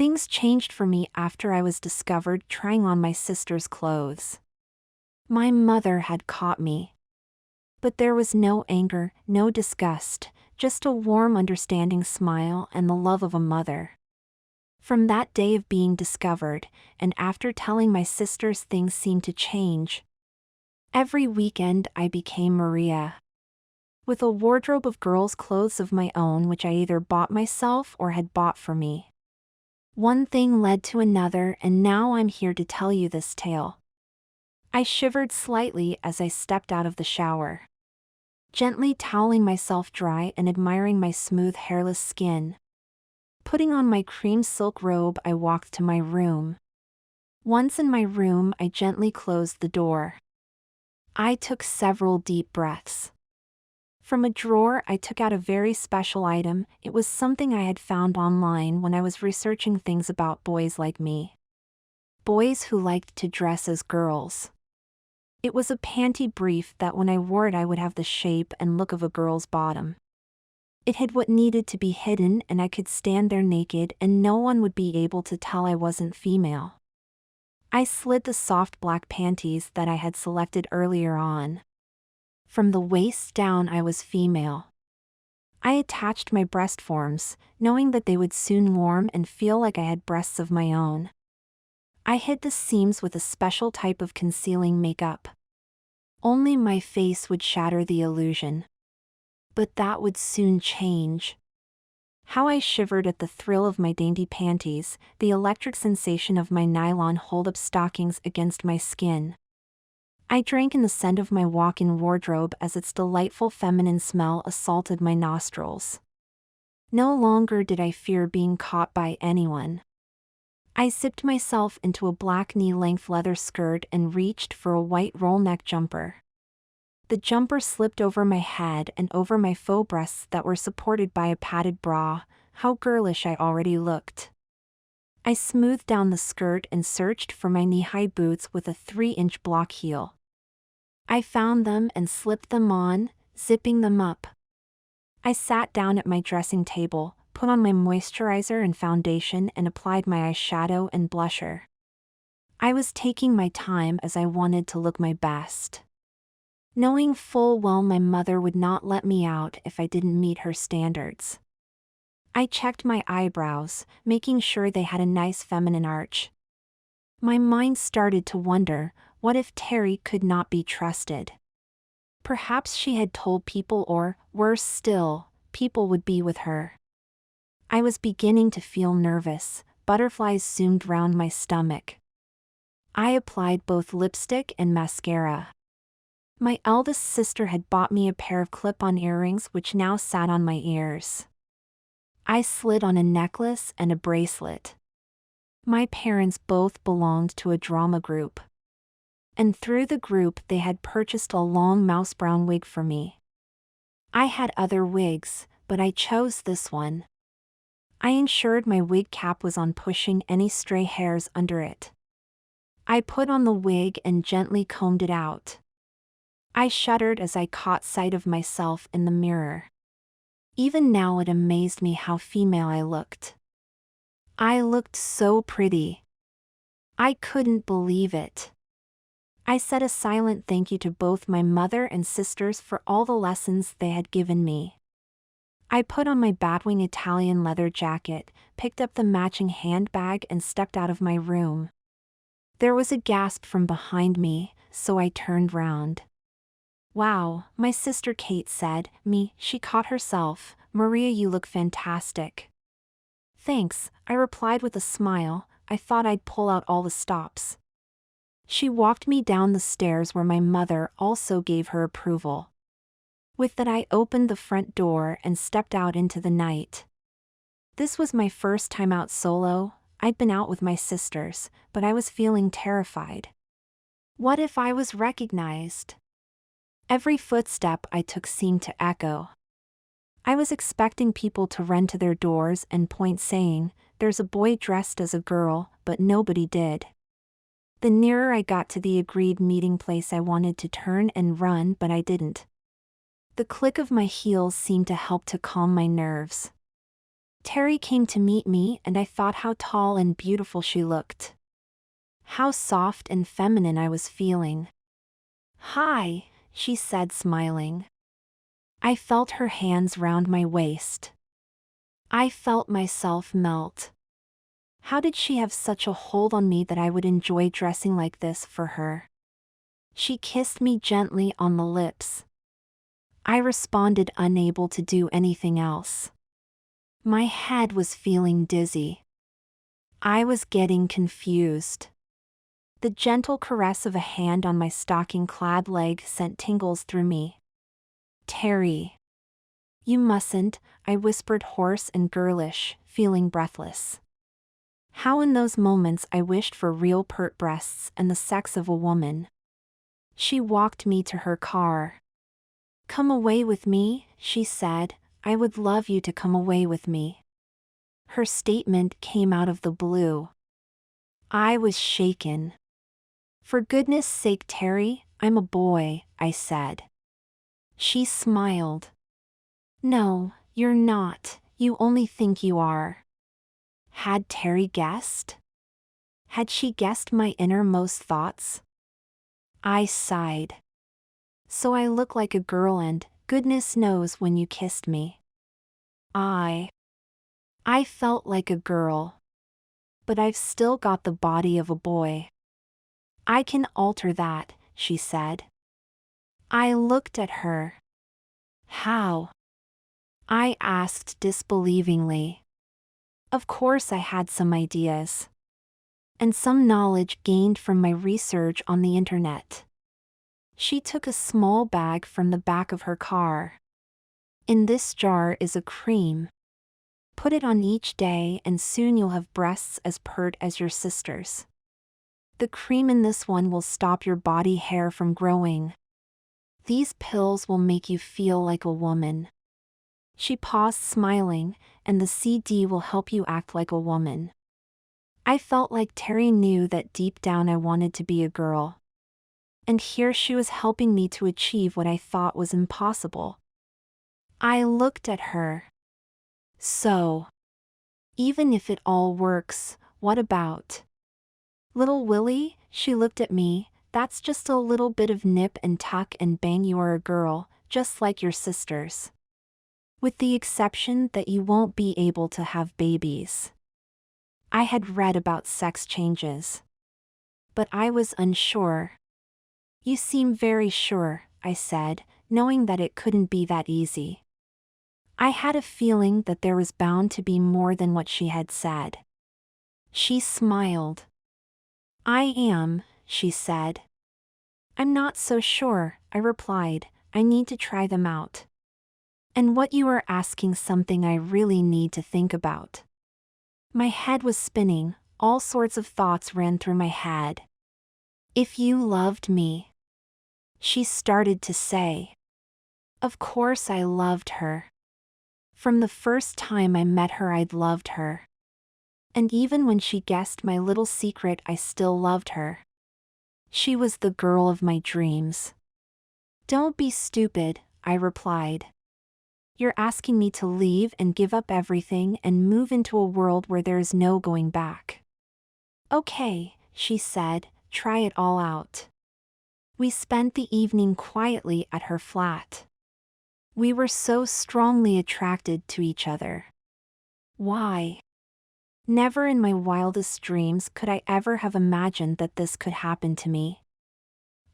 Things changed for me after I was discovered trying on my sister's clothes. My mother had caught me. But there was no anger, no disgust, just a warm understanding smile and the love of a mother. From that day of being discovered, and after telling my sisters, things seemed to change. Every weekend I became Maria. With a wardrobe of girls' clothes of my own which I either bought myself or had bought for me. One thing led to another, and now I'm here to tell you this tale. I shivered slightly as I stepped out of the shower, gently toweling myself dry and admiring my smooth hairless skin. Putting on my cream silk robe, I walked to my room. Once in my room, I gently closed the door. I took several deep breaths. From a drawer, I took out a very special item. It was something I had found online when I was researching things about boys like me. Boys who liked to dress as girls. It was a panty brief that when I wore it I would have the shape and look of a girl's bottom. It hid what needed to be hidden, and I could stand there naked and no one would be able to tell I wasn't female. I slid the soft black panties that I had selected earlier on. From the waist down I was female. I attached my breast forms, knowing that they would soon warm and feel like I had breasts of my own. I hid the seams with a special type of concealing makeup. Only my face would shatter the illusion. But that would soon change. How I shivered at the thrill of my dainty panties, the electric sensation of my nylon hold-up stockings against my skin. I drank in the scent of my walk-in wardrobe as its delightful feminine smell assaulted my nostrils. No longer did I fear being caught by anyone. I zipped myself into a black knee-length leather skirt and reached for a white roll-neck jumper. The jumper slipped over my head and over my faux breasts that were supported by a padded bra. How girlish I already looked. I smoothed down the skirt and searched for my knee-high boots with a 3-inch block heel. I found them and slipped them on, zipping them up. I sat down at my dressing table, put on my moisturizer and foundation and applied my eyeshadow and blusher. I was taking my time as I wanted to look my best. Knowing full well my mother would not let me out if I didn't meet her standards. I checked my eyebrows, making sure they had a nice feminine arch. My mind started to wonder, what if Terry could not be trusted? Perhaps she had told people, or, worse still, people would be with her. I was beginning to feel nervous. Butterflies zoomed round my stomach. I applied both lipstick and mascara. My eldest sister had bought me a pair of clip-on earrings which now sat on my ears. I slid on a necklace and a bracelet. My parents both belonged to a drama group. And through the group they had purchased a long mouse brown wig for me. I had other wigs, but I chose this one. I ensured my wig cap was on, pushing any stray hairs under it. I put on the wig and gently combed it out. I shuddered as I caught sight of myself in the mirror. Even now it amazed me how female I looked. I looked so pretty. I couldn't believe it. I said a silent thank you to both my mother and sisters for all the lessons they had given me. I put on my Batwing Italian leather jacket, picked up the matching handbag and stepped out of my room. There was a gasp from behind me, so I turned round. "Wow," my sister Kate said. She caught herself. "Maria, you look fantastic." "Thanks," I replied with a smile. I thought I'd pull out all the stops. She walked me down the stairs where my mother also gave her approval. With that I opened the front door and stepped out into the night. This was my first time out solo. I'd been out with my sisters, but I was feeling terrified. What if I was recognized? Every footstep I took seemed to echo. I was expecting people to run to their doors and point, saying, "There's a boy dressed as a girl," but nobody did. The nearer I got to the agreed meeting place I wanted to turn and run, but I didn't. The click of my heels seemed to help to calm my nerves. Terry came to meet me and I thought how tall and beautiful she looked. How soft and feminine I was feeling. "Hi," she said, smiling. I felt her hands round my waist. I felt myself melt. How did she have such a hold on me that I would enjoy dressing like this for her? She kissed me gently on the lips. I responded, unable to do anything else. My head was feeling dizzy. I was getting confused. The gentle caress of a hand on my stocking-clad leg sent tingles through me. "Terry." "You mustn't," I whispered, hoarse and girlish, feeling breathless. How in those moments I wished for real pert breasts and the sex of a woman. She walked me to her car. "Come away with me," she said. "I would love you to come away with me." Her statement came out of the blue. I was shaken. "For goodness sake, Terry, I'm a boy," I said. She smiled. "No, you're not, you only think you are." Had Terry guessed? Had she guessed my innermost thoughts? I sighed. "So I look like a girl, and goodness knows when you kissed me. I felt like a girl. But I've still got the body of a boy." "I can alter that," she said. I looked at her. "How?" I asked disbelievingly. Of course I had some ideas. And some knowledge gained from my research on the internet. She took a small bag from the back of her car. "In this jar is a cream. Put it on each day and soon you'll have breasts as pert as your sister's. The cream in this one will stop your body hair from growing. These pills will make you feel like a woman." She paused, smiling, "and the CD will help you act like a woman." I felt like Terry knew that deep down I wanted to be a girl. And here she was helping me to achieve what I thought was impossible. I looked at her. "So, even if it all works, what about little Willie?" She looked at me. "That's just a little bit of nip and tuck and bang, you are a girl, just like your sisters. With the exception that you won't be able to have babies." I had read about sex changes. But I was unsure. "You seem very sure," I said, knowing that it couldn't be that easy. I had a feeling that there was bound to be more than what she had said. She smiled. "I am," she said. "I'm not so sure," I replied. "I need to try them out. And what you are asking something I really need to think about." My head was spinning, all sorts of thoughts ran through my head. "If you loved me," she started to say. Of course I loved her. From the first time I met her I'd loved her. And even when she guessed my little secret I still loved her. She was the girl of my dreams. "Don't be stupid," I replied. "You're asking me to leave and give up everything and move into a world where there is no going back." "Okay," she said, "try it all out." We spent the evening quietly at her flat. We were so strongly attracted to each other. Why? Never in my wildest dreams could I ever have imagined that this could happen to me.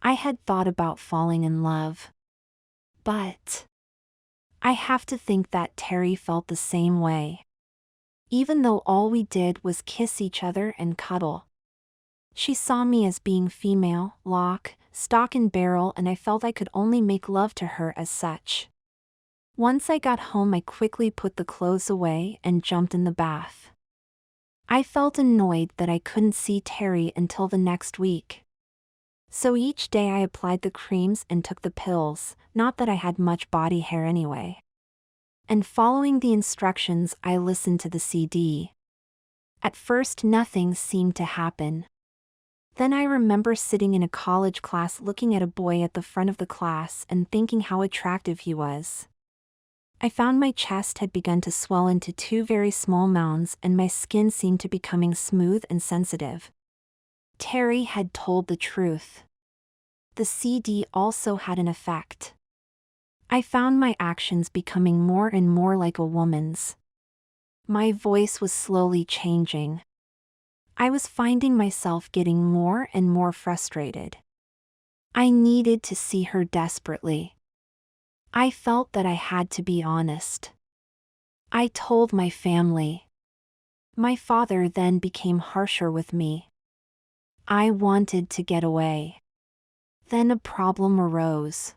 I had thought about falling in love. But I have to think that Terry felt the same way. Even though all we did was kiss each other and cuddle. She saw me as being female, lock, stock and barrel, and I felt I could only make love to her as such. Once I got home I quickly put the clothes away and jumped in the bath. I felt annoyed that I couldn't see Terry until the next week. So each day I applied the creams and took the pills, not that I had much body hair anyway. And following the instructions I listened to the CD. At first nothing seemed to happen. Then I remember sitting in a college class looking at a boy at the front of the class and thinking how attractive he was. I found my chest had begun to swell into two very small mounds and my skin seemed to be becoming smooth and sensitive. Terry had told the truth. The CD also had an effect. I found my actions becoming more and more like a woman's. My voice was slowly changing. I was finding myself getting more and more frustrated. I needed to see her desperately. I felt that I had to be honest. I told my family. My father then became harsher with me. I wanted to get away. Then a problem arose.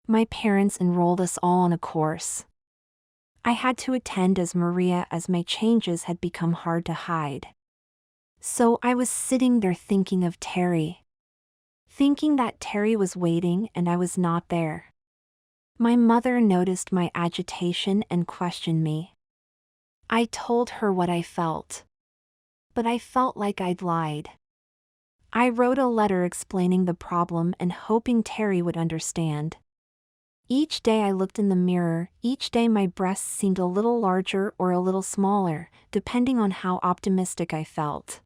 My parents enrolled us all on a course. I had to attend as Maria as my changes had become hard to hide. So I was sitting there thinking of Terry. Thinking that Terry was waiting and I was not there. My mother noticed my agitation and questioned me. I told her what I felt. But I felt like I'd lied. I wrote a letter explaining the problem and hoping Terry would understand. Each day I looked in the mirror, each day my breasts seemed a little larger or a little smaller, depending on how optimistic I felt.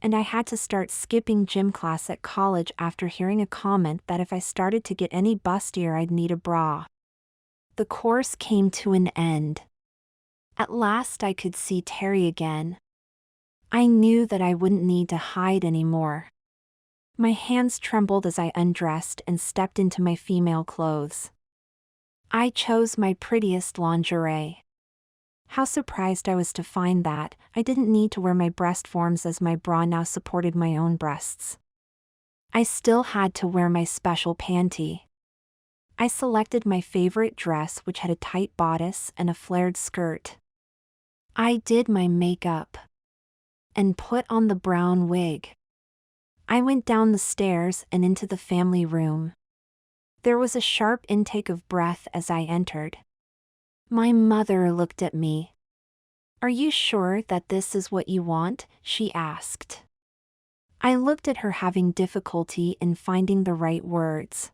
And I had to start skipping gym class at college after hearing a comment that if I started to get any bustier I'd need a bra. The course came to an end. At last I could see Terry again. I knew that I wouldn't need to hide anymore. My hands trembled as I undressed and stepped into my female clothes. I chose my prettiest lingerie. How surprised I was to find that I didn't need to wear my breast forms as my bra now supported my own breasts. I still had to wear my special panty. I selected my favorite dress, which had a tight bodice and a flared skirt. I did my makeup and put on the brown wig. I went down the stairs and into the family room. There was a sharp intake of breath as I entered. My mother looked at me. "Are you sure that this is what you want?" she asked. I looked at her, having difficulty in finding the right words.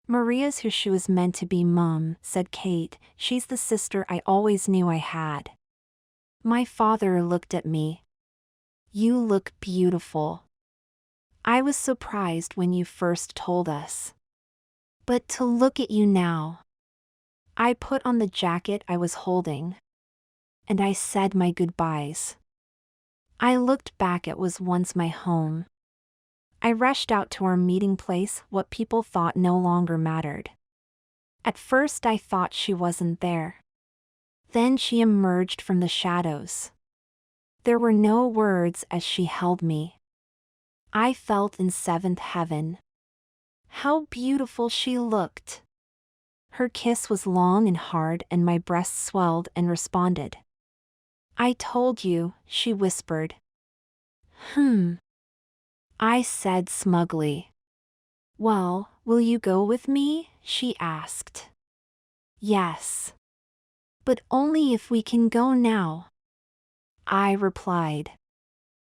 "Maria's who she was meant to be, Mum," said Kate. "She's the sister I always knew I had." My father looked at me. "You look beautiful. I was surprised when you first told us. But to look at you now." I put on the jacket I was holding. And I said my goodbyes. I looked back at what was once my home. I rushed out to our meeting place. What people thought no longer mattered. At first I thought she wasn't there. Then she emerged from the shadows. There were no words as she held me. I felt in seventh heaven. How beautiful she looked. Her kiss was long and hard and my breasts swelled and responded. "I told you," she whispered. I said smugly. "Well, will you go with me?" she asked. "Yes. But only if we can go now," I replied.